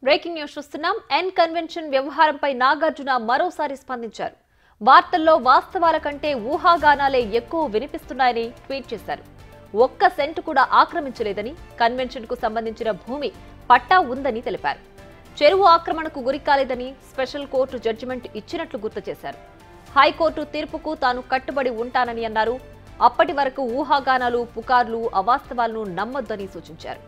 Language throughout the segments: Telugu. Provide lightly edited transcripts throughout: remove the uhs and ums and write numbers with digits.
బ్రేకింగ్ న్యూస్ చూస్తున్నాం. ఎన్ కన్వెన్షన్ వ్యవహారంపై నాగార్జున మరోసారి స్పందించారు. వార్తల్లో వాస్తవాల కంటే ఊహాగానాలే ఎక్కువ వినిపిస్తున్నాయని ట్వీట్ చేశారు. ఒక్క సెంటు కూడా ఆక్రమించలేదని, కన్వెన్షన్ కు సంబంధించిన భూమి పట్టా ఉందని తెలిపారు. చెరువు ఆక్రమణకు గురికాలేదని స్పెషల్ కోర్టు జడ్జిమెంట్ ఇచ్చినట్లు గుర్తు చేశారు. హైకోర్టు తీర్పుకు తాను కట్టుబడి ఉంటానని అన్నారు. అప్పటి వరకు ఊహాగానాలు, పుకార్లు, అవాస్తవాలను నమ్మొద్దని సూచించారు.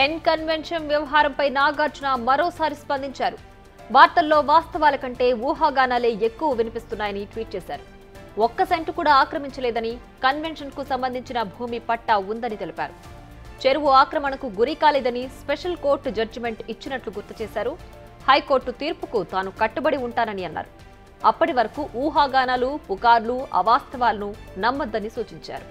ఎన్ కన్వెన్షన్ వ్యవహారంపై నాగార్జున మరోసారి స్పందించారు. వార్తల్లో వాస్తవాల కంటే ఊహాగానాలే ఎక్కువ వినిపిస్తున్నాయని ట్వీట్ చేశారు. ఒక్క సెంటు కూడా ఆక్రమించలేదని, కన్వెన్షన్ కు సంబంధించిన భూమి పట్టా ఉందని తెలిపారు. చెరువు ఆక్రమణకు గురి కాలేదని స్పెషల్ కోర్టు జడ్జిమెంట్ ఇచ్చినట్లు గుర్తు చేశారు. హైకోర్టు తీర్పుకు తాను కట్టుబడి ఉంటానని అన్నారు. అప్పటి వరకు ఊహాగానాలు, పుకార్లు, అవాస్తవాలను నమ్మొద్దని సూచించారు.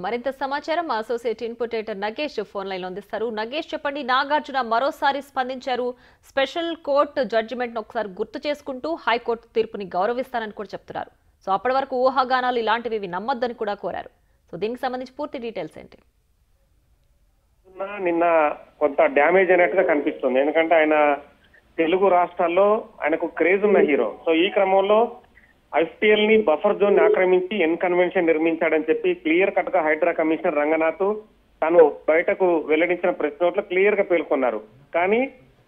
మరింత సమాచారం మా associate input editor Nagesh phone line అందిస్తారు. నగేష్, చెప్పండి. నాగార్జున మరోసారి స్పందించారు. స్పెషల్ కోర్టు జడ్జిమెంట్ ఒకసారి గుర్తు చేసుకుంటూ హైకోర్టు తీర్పుని గౌరవిస్తానని కూడా చెప్తున్నారు. సో అప్పటి వరకు ఊహాగానాలు ఇలాంటివి నమ్మొద్దని కూడా కోరారు. సో దీనికి సంబంధించి పూర్తి డీటెయిల్స్ ఏంటి? నిన్న కొంత డ్యామేజ్ అయినట్టుగా కనిపిస్తుంది. ఎందుకంటే ఆయన తెలుగు రాష్ట్రాల్లో ఆయనకు క్రేజ్ ఉన్న హీరో. సో ఈ క్రమంలో ఐపీఎల్ ని బఫర్ జోన్ ని ఆక్రమించి ఎన్ కన్వెన్షన్ నిర్మించాడని చెప్పి క్లియర్ కట్ గా హైడ్రా కమిషనర్ రంగనాథ్ తాను బయటకు వెల్లడించిన ప్రెస్ నోట్ లో క్లియర్ గా పేర్కొన్నారు. కానీ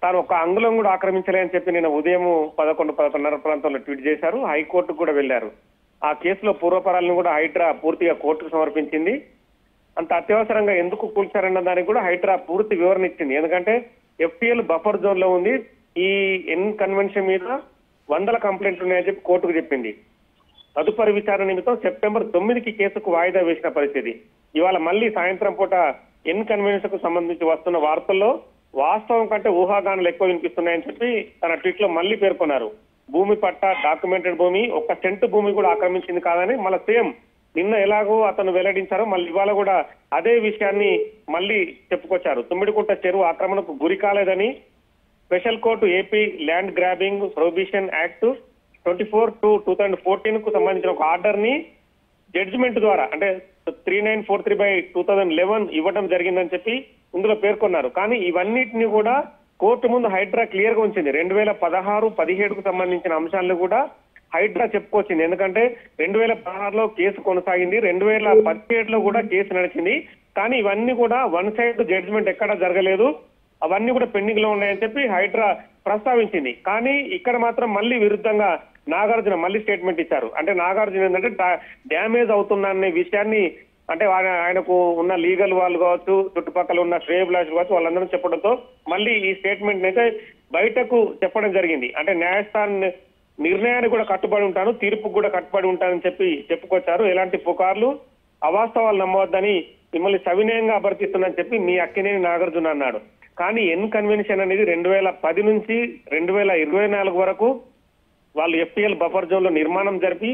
తాను ఒక అంగుళం కూడా ఆక్రమించలే అని చెప్పి నిన్న ఉదయం 11:30 ప్రాంతంలో ట్వీట్ చేశారు. హైకోర్టుకు కూడా వెళ్లారు. ఆ కేసులో పూర్వపరాలను కూడా హైడ్రా పూర్తిగా కోర్టుకు సమర్పించింది. అంత అత్యవసరంగా ఎందుకు కూల్చారన్న దానికి కూడా హైడ్రా పూర్తి వివరణ ఇచ్చింది. ఎందుకంటే ఎఫ్టీఎల్ బఫర్ జోన్ లో ఉంది. ఈ ఎన్ కన్వెన్షన్ మీద 100 కంప్లైంట్లు ఉన్నాయని చెప్పి కోర్టుకు చెప్పింది. తదుపరి విచారణ నిమిత్తం సెప్టెంబర్ 9కి కేసుకు వాయిదా వేసిన పరిస్థితి. ఇవాళ మళ్ళీ సాయంత్రం పూట ఎన్ కన్వెన్షన్ కు సంబంధించి వస్తున్న వార్తల్లో వాస్తవం కంటే ఊహాగానాలు ఎక్కువ వినిపిస్తున్నాయని చెప్పి తన ట్వీట్ లో మళ్ళీ పేర్కొన్నారు. భూమి పట్టా డాక్యుమెంటెడ్ భూమి, ఒక్క సెంటు భూమి కూడా ఆక్రమించింది కాదని మళ్ళీ సేమ్ నిన్న ఎలాగో అతను వెల్లడించారో మళ్ళీ ఇవాళ కూడా అదే విషయాన్ని మళ్ళీ చెప్పుకొచ్చారు. తుమ్మిడికుంట చెరువు ఆక్రమణకు గురి కాలేదని special court AP land grabbing prohibition act 24/2014 కు సంబంధించిన ఒక ఆర్డర్ ని జడ్జిమెంట్ ద్వారా అంటే 3943/2011 ఇవ్వడం జరిగిందని చెప్పి ఇందులో పేర్కొన్నారు. కానీ ఇవన్నిటిని కూడా కోర్టు ముందు హైడ్రా క్లియర్ గా ఉంచింది. 2016-17కు సంబంధించిన అంశాలను కూడా హైడ్రా చెప్పుకొచ్చింది. ఎందుకంటే 2016లో కేసు కొనసాగింది, 2017లో కూడా కేసు నడిచింది. కానీ ఇవన్నీ కూడా వన్ సైడ్ జడ్జిమెంట్ ఎక్కడా జరగలేదు, అవన్నీ కూడా పెండింగ్ లో ఉన్నాయని చెప్పి హైడ్రా ప్రస్తావించింది. కానీ ఇక్కడ మాత్రం మళ్ళీ విరుద్ధంగా నాగార్జున మళ్ళీ స్టేట్మెంట్ ఇచ్చారు. అంటే నాగార్జున ఏంటంటే డ్యామేజ్ అవుతున్న అనే విషయాన్ని అంటే ఆయనకు ఉన్న లీగల్ వాళ్ళు కావచ్చు, చుట్టుపక్కల ఉన్న శ్రేయభిలాషులు కావచ్చు, వాళ్ళందరూ చెప్పడంతో మళ్ళీ ఈ స్టేట్మెంట్ అయితే బయటకు చెప్పడం జరిగింది. అంటే న్యాయస్థానం నిర్ణయానికి కూడా కట్టుబడి ఉంటాను, తీర్పుకు కూడా కట్టుబడి ఉంటానని చెప్పి చెప్పుకొచ్చారు. ఎలాంటి పుకార్లు, అవాస్తవాలు నమ్మవద్దని మిమ్మల్ని సవినయంగా అభ్యర్థిస్తున్నానని చెప్పి మీ అక్కినేని నాగార్జున అన్నాడు. కానీ ఎన్ కన్వెన్షన్ అనేది 2010 నుంచి 2024 వరకు వాళ్ళు ఎఫ్టీఎల్ బఫర్ జోన్ లో నిర్మాణం జరిపి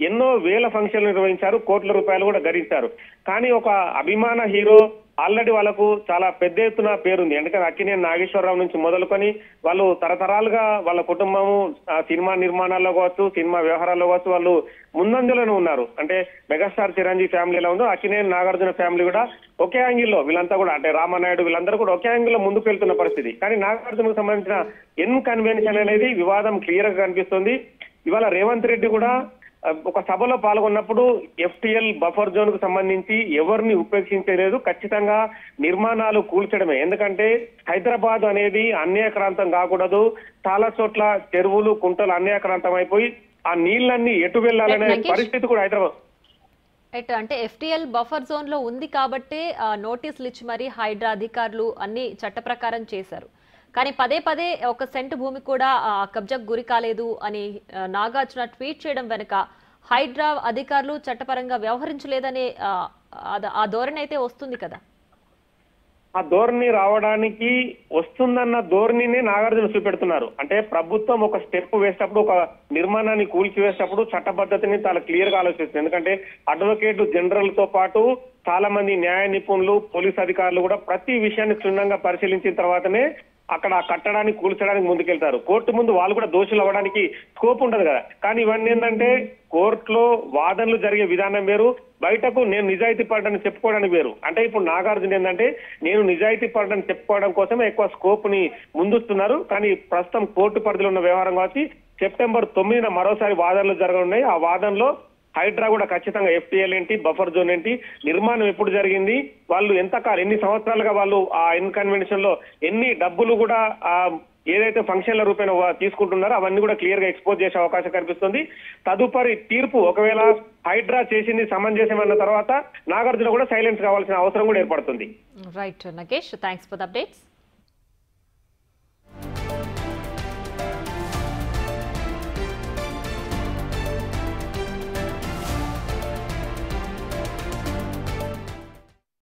ఎన్నో వేల ఫంక్షన్లు నిర్వహించారు, కోట్ల రూపాయలు కూడా గడించారు. కానీ ఒక అభిమాన హీరో ఆల్రెడీ వాళ్ళకు చాలా పెద్ద ఎత్తున పేరుంది. ఎందుకంటే అక్కినేని నాగేశ్వరరావు నుంచి మొదలుకొని వాళ్ళు తరతరాలుగా వాళ్ళ కుటుంబము సినిమా నిర్మాణాల్లో కావచ్చు, సినిమా వ్యవహారాల్లో కావచ్చు వాళ్ళు ముందంజలోనే ఉన్నారు. అంటే మెగాస్టార్ చిరంజీవి ఫ్యామిలీ ఎలా ఉందో అక్కినేని నాగార్జున ఫ్యామిలీ కూడా ఒకే యాంగిల్లో వీళ్ళంతా కూడా అంటే రామానాయుడు వీళ్ళందరూ కూడా ఒకే యాంగిల్లో ముందుకు వెళ్తున్న పరిస్థితి. కానీ నాగార్జునకు సంబంధించిన ఎన్ కన్వెన్షన్ అనేది వివాదం క్లియర్ గా కనిపిస్తుంది. ఇవాళ రేవంత్ రెడ్డి కూడా ఒక సభలో పాల్గొన్నప్పుడు ఎఫ్టీఎల్ బఫర్ జోన్ కు సంబంధించి ఎవరిని ఉపేక్షించలేదు, ఖచ్చితంగా నిర్మాణాలు కూల్చడమే. ఎందుకంటే హైదరాబాద్ అనేది అన్యాక్రాంతం కాకూడదు, చాలా చోట్ల చెరువులు కుంటలు అన్యాక్రాంతం అయిపోయి ఆ నీళ్ళన్నీ ఎటు వెళ్లాలనే పరిస్థితి కూడా హైదరాబాద్ రైట్. అంటే ఎఫ్టీఎల్ బఫర్ జోన్ లో ఉంది కాబట్టే నోటీసులు ఇచ్చి మరి హైడ్రా అధికారులు అన్ని చట్ట ప్రకారం చేశారు. కానీ పదే పదే ఒక సెంటు భూమి కూడా కబ్జాకు గురి కాలేదు అని నాగార్జున ట్వీట్ చేయడం వెనుక హైడ్రా అధికారులు చట్టపరంగా వ్యవహరించలేదనే ఆ ధోరణి అయితే వస్తుంది కదా. ఆ ధోరణి రావడానికి వస్తుందన్న ధోరణినే నాగార్జున చూపెడుతున్నారు. అంటే ప్రభుత్వం ఒక స్టెప్ వేసేటప్పుడు, ఒక నిర్మాణాన్ని కూల్చివేసేటప్పుడు చట్టబద్ధతని చాలా క్లియర్ గా ఆలోచిస్తుంది. ఎందుకంటే అడ్వకేట్ జనరల్ తో పాటు చాలా మంది న్యాయ నిపుణులు, పోలీస్ అధికారులు కూడా ప్రతి విషయాన్ని క్షుణ్ణంగా పరిశీలించిన తర్వాతనే అక్కడ కట్టడాన్ని కూల్చడానికి ముందుకెళ్తారు. కోర్టు ముందు వాళ్ళు కూడా దోషులు అవ్వడానికి స్కోప్ ఉండదు కదా. కానీ ఇవన్నీ ఏంటంటే కోర్టులో వాదనలు జరిగే విధానం వేరు, బయటకు నేను నిజాయితీ పడ్డాన్ని చెప్పుకోవడానికి వేరు. అంటే ఇప్పుడు నాగార్జున ఏంటంటే నేను నిజాయితీ పడ్డాన్ని చెప్పుకోవడం కోసమే ఎక్కువ స్కోప్ ని ముందుస్తున్నారు. కానీ ప్రస్తుతం కోర్టు పరిధిలో ఉన్న వ్యవహారం కాబట్టి సెప్టెంబర్ 9న మరోసారి వాదనలు జరగనున్నాయి. ఆ వాదనలో హైడ్రా కూడా ఖచ్చితంగా ఎఫ్టీఎల్ ఏంటి, బఫర్ జోన్ ఏంటి, నిర్మాణం ఎప్పుడు జరిగింది, వాళ్ళు ఎన్ని సంవత్సరాలుగా వాళ్ళు ఆ ఇన్కన్వెన్షన్ లో ఎన్ని డబ్బులు కూడా ఏదైతే ఫంక్షన్ల రూపేణ తీసుకుంటున్నారో అవన్నీ కూడా క్లియర్ గా ఎక్స్పోజ్ చేసే అవకాశం కనిపిస్తుంది. తదుపరి తీర్పు ఒకవేళ హైడ్రా చేసింది సమంజసమన్న తర్వాత నాగార్జున కూడా సైలెన్స్ కావాల్సిన అవసరం కూడా ఏర్పడుతుంది. Right Nagesh, thanks for the updates.